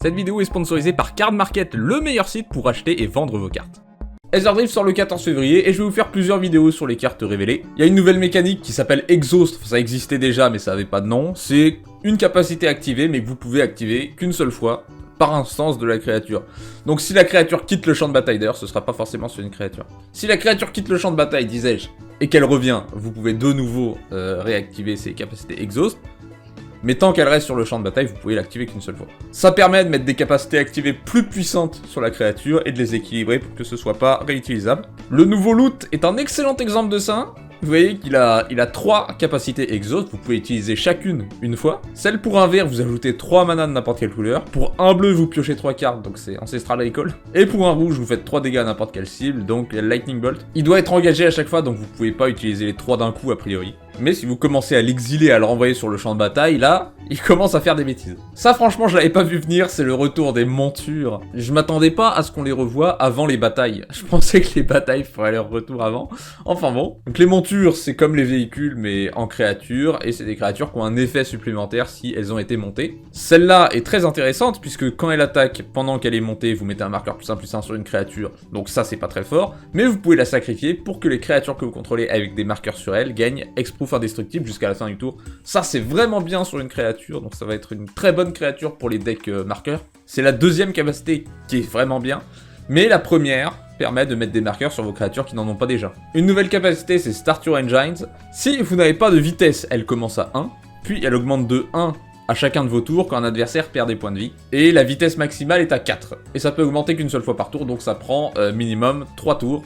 Cette vidéo est sponsorisée par Card Market, le meilleur site pour acheter et vendre vos cartes. Ezerdrift sort le 14 février et je vais vous faire plusieurs vidéos sur les cartes révélées. Il y a une nouvelle mécanique qui s'appelle Exhaust, ça existait déjà mais ça avait pas de nom. C'est une capacité activée mais que vous pouvez activer qu'une seule fois par instance de la créature. Donc si la créature quitte le champ de bataille, d'ailleurs ce sera pas forcément sur une créature. Si la créature quitte le champ de bataille, disais-je, et qu'elle revient, vous pouvez de nouveau réactiver ses capacités Exhaust. Mais tant qu'elle reste sur le champ de bataille, vous pouvez l'activer qu'une seule fois. Ça permet de mettre des capacités activées plus puissantes sur la créature et de les équilibrer pour que ce soit pas réutilisable. Le nouveau loot est un excellent exemple de ça. Vous voyez qu'il a 3 capacités exhaust, vous pouvez utiliser chacune une fois. Celle pour un vert, vous ajoutez 3 mana de n'importe quelle couleur. Pour un bleu, vous piochez 3 cartes, donc c'est Ancestral Recall. Et pour un rouge, vous faites 3 dégâts à n'importe quelle cible, donc Lightning Bolt. Il doit être engagé à chaque fois, donc vous pouvez pas utiliser les 3 d'un coup a priori. Mais si vous commencez à l'exiler, à le renvoyer sur le champ de bataille, là, il commence à faire des bêtises. Ça, franchement, je l'avais pas vu venir, c'est le retour des montures. Je m'attendais pas à ce qu'on les revoie avant les batailles. Je pensais que les batailles feraient leur retour avant. Enfin bon. Donc les montures, c'est comme les véhicules, mais en créature, et c'est des créatures qui ont un effet supplémentaire si elles ont été montées. Celle-là est très intéressante, puisque quand elle attaque, pendant qu'elle est montée, vous mettez un marqueur +1/+1 sur une créature, donc ça, c'est pas très fort, mais vous pouvez la sacrifier pour que les créatures que vous contrôlez avec des marqueurs sur elles gagnent Exproof indestructible jusqu'à la fin du tour. Ça, c'est vraiment bien sur une créature, donc ça va être une très bonne créature pour les decks marqueurs. C'est la deuxième capacité qui est vraiment bien, mais la première permet de mettre des marqueurs sur vos créatures qui n'en ont pas déjà. Une nouvelle capacité, c'est Start Your Engines. Si vous n'avez pas de vitesse, elle commence à 1, puis elle augmente de 1 à chacun de vos tours quand un adversaire perd des points de vie. Et la vitesse maximale est à 4. Et ça peut augmenter qu'une seule fois par tour, donc ça prend minimum 3 tours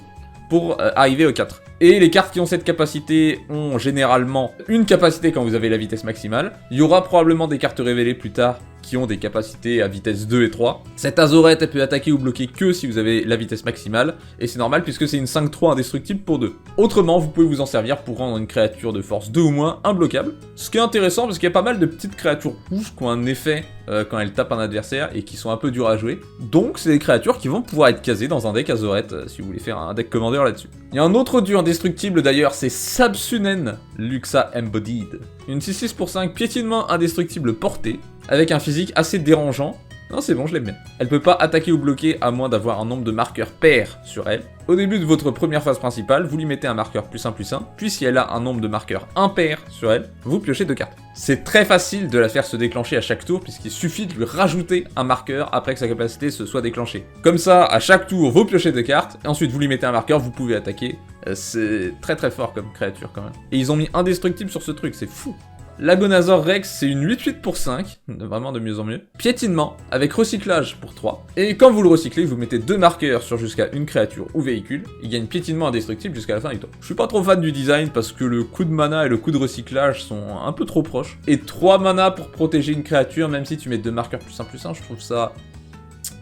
pour arriver au 4. Et les cartes qui ont cette capacité ont généralement une capacité quand vous avez la vitesse maximale. Il y aura probablement des cartes révélées plus tard qui ont des capacités à vitesse 2 et 3. Cette Azorette, elle peut attaquer ou bloquer que si vous avez la vitesse maximale, et c'est normal puisque c'est une 5-3 indestructible pour 2. Autrement, vous pouvez vous en servir pour rendre une créature de force 2 ou moins imbloquable. Ce qui est intéressant parce qu'il y a pas mal de petites créatures rouges qui ont un effet quand elles tapent un adversaire et qui sont un peu dures à jouer. Donc c'est des créatures qui vont pouvoir être casées dans un deck Azorette si vous voulez faire un deck Commander là-dessus. Il y a un autre dieu indestructible d'ailleurs, c'est Sabsunen Luxa Embodied. Une 6/6 pour 5 piétinement indestructible portée, avec un physique assez dérangeant. Non, c'est bon, je l'aime bien. Elle peut pas attaquer ou bloquer à moins d'avoir un nombre de marqueurs pairs sur elle. Au début de votre première phase principale, vous lui mettez un marqueur +1/+1, puis si elle a un nombre de marqueurs impairs sur elle, vous piochez 2 cartes. C'est très facile de la faire se déclencher à chaque tour, puisqu'il suffit de lui rajouter un marqueur après que sa capacité se soit déclenchée. Comme ça, à chaque tour, vous piochez 2 cartes, et ensuite vous lui mettez un marqueur, vous pouvez attaquer. C'est très très fort comme créature quand même. Et ils ont mis indestructible sur ce truc, c'est fou. L'agonazor Rex, c'est une 8/8 pour 5, vraiment de mieux en mieux. Piétinement, avec recyclage pour 3. Et quand vous le recyclez, vous mettez 2 marqueurs sur jusqu'à une créature ou véhicule. Il gagne piétinement indestructible jusqu'à la fin du tour. Je suis pas trop fan du design parce que le coût de mana et le coût de recyclage sont un peu trop proches. Et 3 mana pour protéger une créature, même si tu mets 2 marqueurs +1/+1, je trouve ça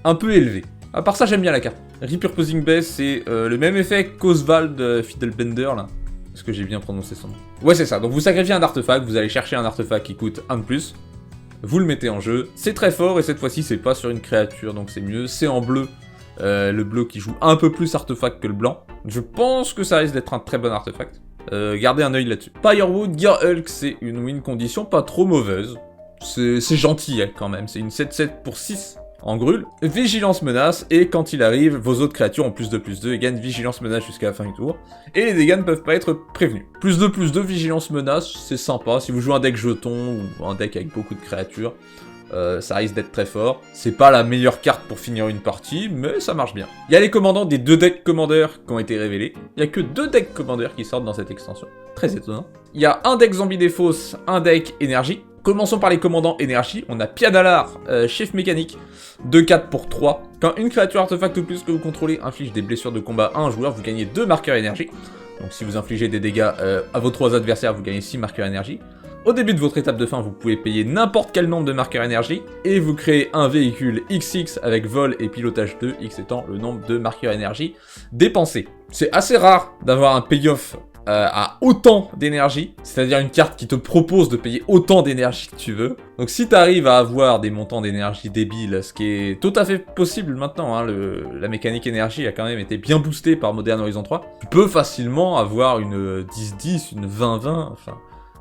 un peu élevé. À part ça, j'aime bien la carte. Repurposing Base, c'est le même effet qu'Oswald Fiddlebender là. Est-ce que j'ai bien prononcé son nom? Ouais, c'est ça. Donc vous sacrifiez un artefact, vous allez chercher un artefact qui coûte 1 de plus, vous le mettez en jeu. C'est très fort et cette fois-ci, c'est pas sur une créature, donc c'est mieux. C'est en bleu, le bleu qui joue un peu plus artefact que le blanc. Je pense que ça risque d'être un très bon artefact. Gardez un œil là-dessus. Firewood Gear Hulk, c'est une win condition pas trop mauvaise. C'est gentil hein, quand même, c'est une 7/7 pour 6. En grul, vigilance menace, et quand il arrive, vos autres créatures ont +2/+2 et gagnent vigilance menace jusqu'à la fin du tour, et les dégâts ne peuvent pas être prévenus. +2/+2 vigilance menace, c'est sympa, si vous jouez un deck jeton, ou un deck avec beaucoup de créatures, ça risque d'être très fort. C'est pas la meilleure carte pour finir une partie, mais ça marche bien. Il y a les commandants des 2 decks Commander qui ont été révélés, il y a que 2 decks Commander qui sortent dans cette extension, très étonnant. Il y a un deck Zombie des Fosses, un deck Énergie. Commençons par les commandants énergie, on a Piadalar, chef mécanique, 2/4 pour 3. Quand une créature artefact ou plus que vous contrôlez inflige des blessures de combat à un joueur, vous gagnez 2 marqueurs énergie. Donc si vous infligez des dégâts à vos 3 adversaires, vous gagnez 6 marqueurs énergie. Au début de votre étape de fin, vous pouvez payer n'importe quel nombre de marqueurs énergie, et vous créez un véhicule XX avec vol et pilotage 2, X étant le nombre de marqueurs énergie dépensés. C'est assez rare d'avoir un payoff à autant d'énergie, c'est-à-dire une carte qui te propose de payer autant d'énergie que tu veux. Donc si tu arrives à avoir des montants d'énergie débiles, ce qui est tout à fait possible maintenant, hein, la mécanique énergie a quand même été bien boostée par Modern Horizon 3, tu peux facilement avoir une 10-10, une 20-20, enfin...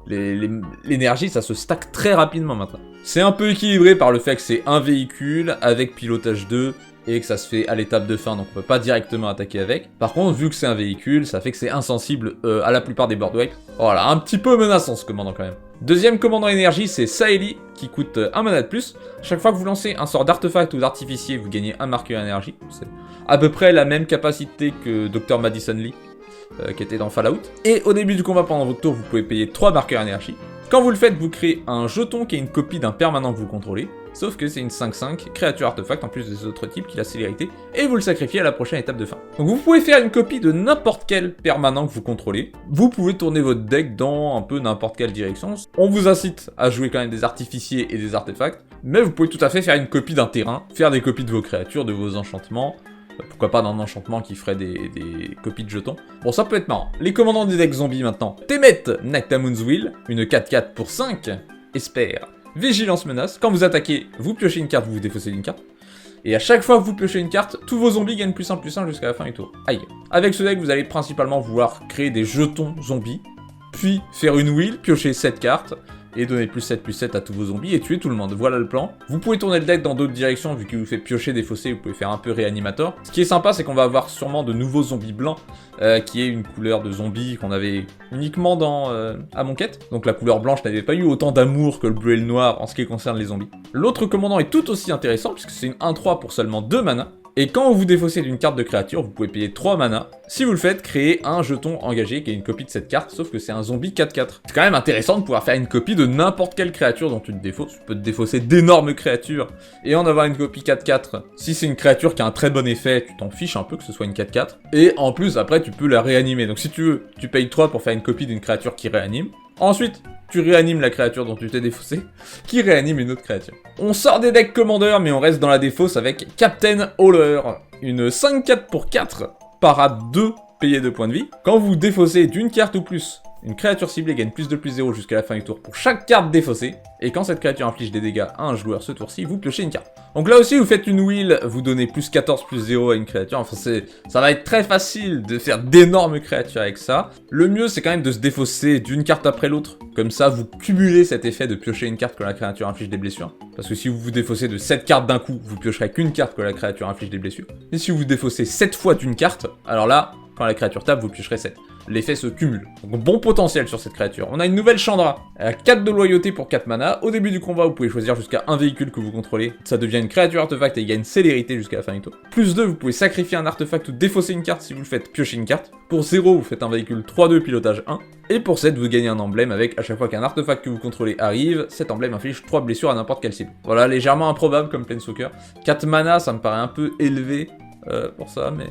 l'énergie, ça se stack très rapidement maintenant. C'est un peu équilibré par le fait que c'est un véhicule avec pilotage 2 et que ça se fait à l'étape de fin, donc on peut pas directement attaquer avec. Par contre, vu que c'est un véhicule, ça fait que c'est insensible à la plupart des board wipes. Voilà, un petit peu menaçant ce commandant quand même. Deuxième commandant énergie, c'est Saeli, qui coûte 1 mana de plus. Chaque fois que vous lancez un sort d'artefact ou d'artificier, vous gagnez un marqueur énergie. C'est à peu près la même capacité que Dr Madison Lee, qui était dans Fallout. Et au début du combat, pendant votre tour, vous pouvez payer 3 marqueurs énergie. Quand vous le faites, vous créez un jeton qui est une copie d'un permanent que vous contrôlez. Sauf que c'est une 5-5, créature artefact en plus des autres types qui a célérité, et vous le sacrifiez à la prochaine étape de fin. Donc vous pouvez faire une copie de n'importe quel permanent que vous contrôlez. Vous pouvez tourner votre deck dans un peu n'importe quelle direction. On vous incite à jouer quand même des artificiers et des artefacts, mais vous pouvez tout à fait faire une copie d'un terrain, faire des copies de vos créatures, de vos enchantements. Pourquoi pas d'un enchantement qui ferait des copies de jetons. Bon, ça peut être marrant. Les commandants des decks zombies maintenant. Temet, Nactamoon's Will, une 4-4 pour 5, espère. Vigilance menace, quand vous attaquez, vous piochez une carte, vous vous défaussez d'une carte. Et à chaque fois que vous piochez une carte, tous vos zombies gagnent +1/+1 jusqu'à la fin du tour. Aïe. Avec ce deck, vous allez principalement vouloir créer des jetons zombies, puis faire une wheel, piocher 7 cartes, et donner +7/+7 à tous vos zombies et tuer tout le monde. Voilà le plan. Vous pouvez tourner le deck dans d'autres directions, vu qu'il vous fait piocher, défausser, vous pouvez faire un peu réanimator. Ce qui est sympa, c'est qu'on va avoir sûrement de nouveaux zombies blancs, qui est une couleur de zombie qu'on avait uniquement dans Amonkhet. Donc la couleur blanche n'avait pas eu autant d'amour que le bleu et le noir en ce qui concerne les zombies. L'autre commandant est tout aussi intéressant, puisque c'est une 1-3 pour seulement 2 mana. Et quand vous défaussez d'une carte de créature, vous pouvez payer 3 mana. Si vous le faites, créez un jeton engagé qui est une copie de cette carte, sauf que c'est un zombie 4-4. C'est quand même intéressant de pouvoir faire une copie de n'importe quelle créature dont tu te défausses. Tu peux te défausser d'énormes créatures et en avoir une copie 4-4. Si c'est une créature qui a un très bon effet, tu t'en fiches un peu que ce soit une 4-4. Et en plus, après, tu peux la réanimer. Donc si tu veux, tu payes 3 pour faire une copie d'une créature qui réanime. Ensuite, tu réanimes la créature dont tu t'es défaussé, qui réanime une autre créature. On sort des decks commandeurs, mais on reste dans la défausse avec Captain Hauler, une 5-4 pour 4, para 2, payé 2 points de vie. Quand vous défaussez d'une carte ou plus, une créature ciblée gagne +2/+0 jusqu'à la fin du tour pour chaque carte défaussée, et quand cette créature inflige des dégâts à un joueur ce tour-ci, vous piochez une carte. Donc là aussi, vous faites une wheel, vous donnez +14/+0 à une créature, enfin ça va être très facile de faire d'énormes créatures avec ça. Le mieux, c'est quand même de se défausser d'une carte après l'autre, comme ça vous cumulez cet effet de piocher une carte quand la créature inflige des blessures. Parce que si vous vous défaussez de 7 cartes d'un coup, vous piocherez qu'une carte quand la créature inflige des blessures. Et si vous vous défaussez 7 fois d'une carte, alors là, quand la créature tape, vous piocherez 7. L'effet se cumule. Donc bon potentiel sur cette créature. On a une nouvelle Chandra. Elle a 4 de loyauté pour 4 mana. Au début du combat, vous pouvez choisir jusqu'à un véhicule que vous contrôlez. Ça devient une créature artefact et il gagne célérité jusqu'à la fin du tour. Plus 2, vous pouvez sacrifier un artefact ou défausser une carte si vous le faites piocher une carte. Pour 0, vous faites un véhicule 3-2 pilotage 1. Et pour 7, vous gagnez un emblème avec, à chaque fois qu'un artefact que vous contrôlez arrive, cet emblème inflige 3 blessures à n'importe quelle cible. Voilà, légèrement improbable comme Planeswalker. 4 mana, ça me paraît un peu élevé pour ça, mais...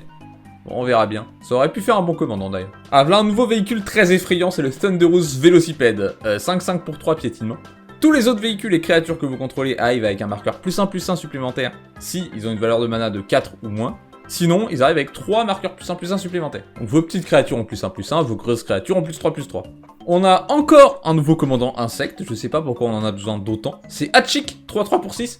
bon, on verra bien. Ça aurait pu faire un bon commandant d'ailleurs. Ah, voilà un nouveau véhicule très effrayant, c'est le Thunderous Velocipede. 5-5 pour 3 piétinement. Tous les autres véhicules et créatures que vous contrôlez arrivent avec un marqueur +1/+1 supplémentaire si ils ont une valeur de mana de 4 ou moins. Sinon, ils arrivent avec 3 marqueurs +1/+1 supplémentaires. Donc vos petites créatures ont +1/+1, vos grosses créatures ont +3/+3. On a encore un nouveau commandant insecte, je sais pas pourquoi on en a besoin d'autant. C'est Hatchik, 3-3 pour 6.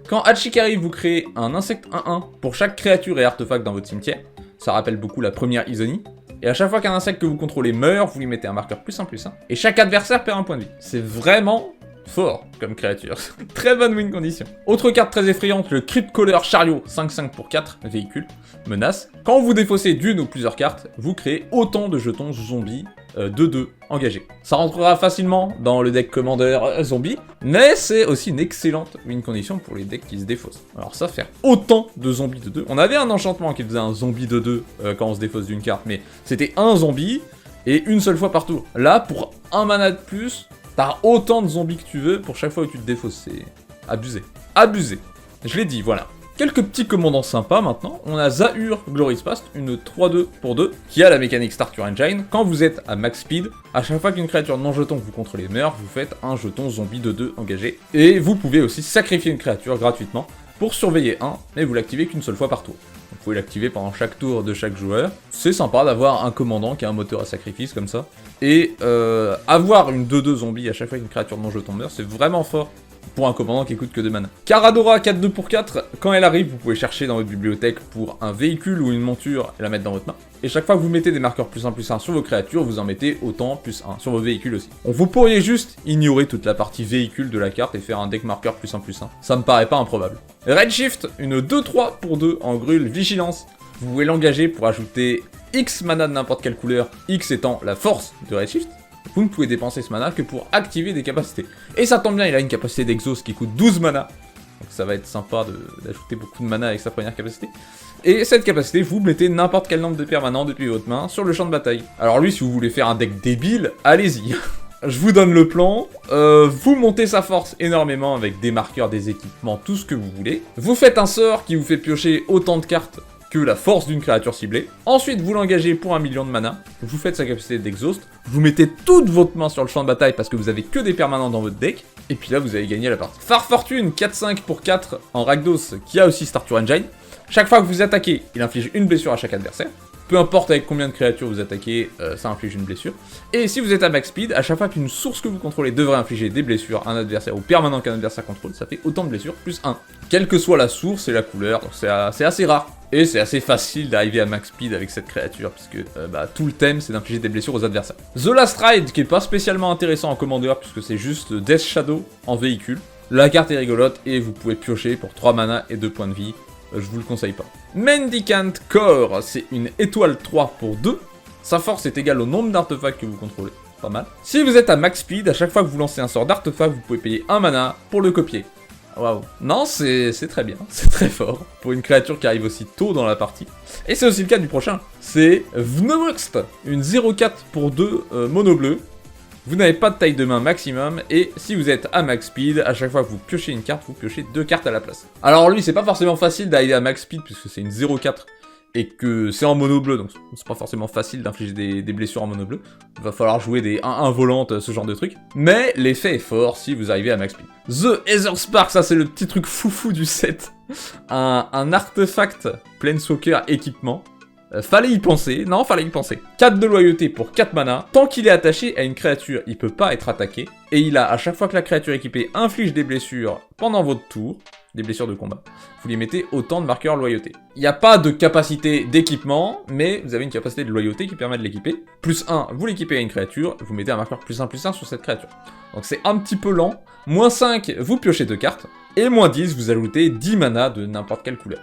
Quand Hatchik arrive, vous créez un insecte 1-1 pour chaque créature et artefact dans votre cimetière. Ça rappelle beaucoup la première Isonie. Et à chaque fois qu'un insecte que vous contrôlez meurt, vous lui mettez un marqueur +1/+1. Et chaque adversaire perd un point de vie. C'est vraiment fort comme créature. Très bonne win condition. Autre carte très effrayante, le Cryptcaller Chariot, 5-5 pour 4, véhicule, menace. Quand vous défaussez d'une ou plusieurs cartes, vous créez autant de jetons zombies 2-2 engagés. Ça rentrera facilement dans le deck Commander zombie, mais c'est aussi une excellente win condition pour les decks qui se défaussent. Alors ça, faire autant de zombies 2-2. On avait un enchantement qui faisait un zombie 2-2 quand on se défausse d'une carte, mais c'était un zombie et une seule fois par tour. Là, pour un mana de plus, t'as autant de zombies que tu veux pour chaque fois où tu te défausses. C'est abusé. Abusé. Je l'ai dit, voilà. Quelques petits commandants sympas maintenant. On a Zahur Glory's Past, une 3-2 pour 2, qui a la mécanique Start Your Engine. Quand vous êtes à max speed, à chaque fois qu'une créature non jeton que vous contrôlez meurt, vous faites un jeton zombie de 2 engagé. Et vous pouvez aussi sacrifier une créature gratuitement pour surveiller un, mais vous l'activez qu'une seule fois par tour. Vous pouvez l'activer pendant chaque tour de chaque joueur. C'est sympa d'avoir un commandant qui a un moteur à sacrifice comme ça. Et avoir une 2-2 zombie à chaque fois qu'une créature non jeton meurt, c'est vraiment fort pour un commandant qui coûte que 2 mana. Caradora 4-2 pour 4, quand elle arrive, vous pouvez chercher dans votre bibliothèque pour un véhicule ou une monture et la mettre dans votre main. Et chaque fois que vous mettez des marqueurs +1/+1 sur vos créatures, vous en mettez autant +1 sur vos véhicules aussi. Donc vous pourriez juste ignorer toute la partie véhicule de la carte et faire un deck marqueur +1/+1. Ça me paraît pas improbable. Redshift, une 2-3 pour 2 en grûle vigilance. Vous pouvez l'engager pour ajouter X mana de n'importe quelle couleur, X étant la force de Redshift. Vous ne pouvez dépenser ce mana que pour activer des capacités. Et ça tombe bien, il a une capacité d'Exhaust qui coûte 12 mana. Donc ça va être sympa d'ajouter beaucoup de mana avec sa première capacité. Et cette capacité, vous mettez n'importe quel nombre de permanents depuis votre main sur le champ de bataille. Alors lui, si vous voulez faire un deck débile, allez-y. Je vous donne le plan, vous montez sa force énormément avec des marqueurs, des équipements, tout ce que vous voulez. Vous faites un sort qui vous fait piocher autant de cartes que la force d'une créature ciblée. Ensuite, vous l'engagez pour 1 million de mana. Vous faites sa capacité d'exhaust. Vous mettez toute votre main sur le champ de bataille parce que vous avez que des permanents dans votre deck. Et puis là, vous avez gagné la partie. Far Fortune, 4-5 pour 4 en Rakdos, qui a aussi Starter Engine. Chaque fois que vous attaquez, il inflige une blessure à chaque adversaire. Peu importe avec combien de créatures vous attaquez, ça inflige une blessure. Et si vous êtes à max speed, à chaque fois qu'une source que vous contrôlez devrait infliger des blessures à un adversaire ou permanent qu'un adversaire contrôle, ça fait autant de blessures, +1. Quelle que soit la source et la couleur, donc c'est assez rare. Et c'est assez facile d'arriver à max speed avec cette créature, puisque tout le thème c'est d'infliger des blessures aux adversaires. The Last Ride, qui est pas spécialement intéressant en commandeur, puisque c'est juste Death Shadow en véhicule. La carte est rigolote et vous pouvez piocher pour 3 mana et 2 points de vie. Je vous le conseille pas. Mendicant Core, c'est une étoile 3 pour 2. Sa force est égale au nombre d'artefacts que vous contrôlez. Pas mal. Si vous êtes à max speed, à chaque fois que vous lancez un sort d'artefact, vous pouvez payer 1 mana pour le copier. Waouh. Non, c'est très bien, c'est très fort, pour une créature qui arrive aussi tôt dans la partie. Et c'est aussi le cas du prochain, c'est Vnomoxt, une 0-4 pour 2 mono bleu. Vous n'avez pas de taille de main maximum, et si vous êtes à max speed, à chaque fois que vous piochez une carte, vous piochez 2 cartes à la place. Alors lui, c'est pas forcément facile d'arriver à max speed, puisque c'est une 0-4, et que c'est en mono bleu, donc c'est pas forcément facile d'infliger des blessures en mono bleu. Il va falloir jouer des 1-1 volantes, ce genre de truc. Mais l'effet est fort si vous arrivez à max speed. The Ether Spark, ça c'est le petit truc foufou du set. Un artefact Planeswalker équipement. Fallait y penser, non, fallait y penser. 4 de loyauté pour 4 mana. Tant qu'il est attaché à une créature, il peut pas être attaqué. Et il a, à chaque fois que la créature équipée inflige des blessures pendant votre tour, des blessures de combat, vous lui mettez autant de marqueurs loyauté. Il n'y a pas de capacité d'équipement, mais vous avez une capacité de loyauté qui permet de l'équiper. +1, vous l'équipez à une créature, vous mettez un marqueur +1/+1 sur cette créature. Donc c'est un petit peu lent. -5, vous piochez 2 cartes. Et -10, vous ajoutez 10 mana de n'importe quelle couleur.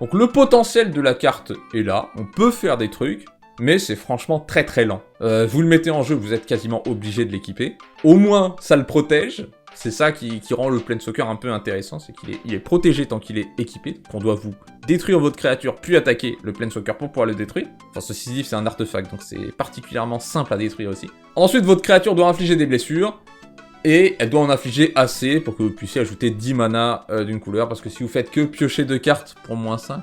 Donc le potentiel de la carte est là, on peut faire des trucs, mais c'est franchement très très lent. Vous le mettez en jeu, vous êtes quasiment obligé de l'équiper. Au moins, ça le protège. C'est ça qui rend le Planeswalker un peu intéressant, c'est qu'il est protégé tant qu'il est équipé. On doit vous détruire votre créature, puis attaquer le Planeswalker pour pouvoir le détruire. Enfin, ceci dit, c'est un artefact, donc c'est particulièrement simple à détruire aussi. Ensuite, votre créature doit infliger des blessures. Et elle doit en infliger assez pour que vous puissiez ajouter 10 mana d'une couleur, parce que si vous faites que piocher 2 cartes pour -5,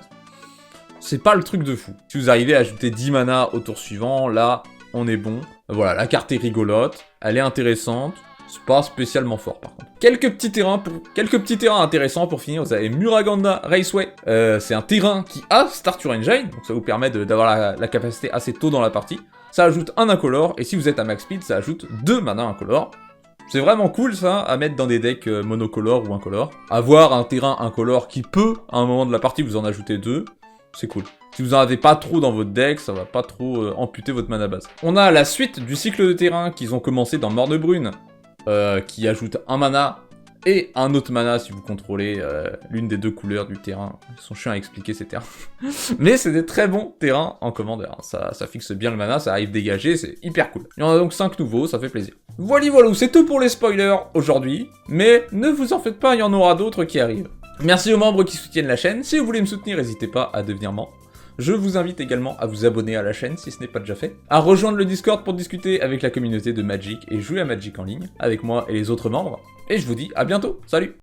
c'est pas le truc de fou. Si vous arrivez à ajouter 10 mana au tour suivant, là, on est bon. Voilà, la carte est rigolote, elle est intéressante, c'est pas spécialement fort par contre. Quelques petits terrains intéressants pour finir, vous avez Muraganda Raceway, c'est un terrain qui a Starter Engine, donc ça vous permet d'avoir la capacité assez tôt dans la partie. Ça ajoute un incolore, et si vous êtes à max speed, ça ajoute 2 mana incolore. C'est vraiment cool ça, à mettre dans des decks monocolores ou incolores. Avoir un terrain incolore qui peut, à un moment de la partie, vous en ajouter 2, c'est cool. Si vous en avez pas trop dans votre deck, ça va pas trop amputer votre mana base. On a la suite du cycle de terrain qu'ils ont commencé dans Mornebrune, qui ajoute un mana et un autre mana si vous contrôlez l'une des deux couleurs du terrain. Ils sont chiants à expliquer ces terrains. Mais c'est des très bons terrains en commandeur. Ça fixe bien le mana, ça arrive dégagé, c'est hyper cool. Il y en a donc 5 nouveaux, ça fait plaisir. Voilà, c'est tout pour les spoilers aujourd'hui. Mais ne vous en faites pas, il y en aura d'autres qui arrivent. Merci aux membres qui soutiennent la chaîne. Si vous voulez me soutenir, n'hésitez pas à devenir membre. Je vous invite également à vous abonner à la chaîne si ce n'est pas déjà fait, à rejoindre le Discord pour discuter avec la communauté de Magic et jouer à Magic en ligne, avec moi et les autres membres. Et je vous dis à bientôt, salut!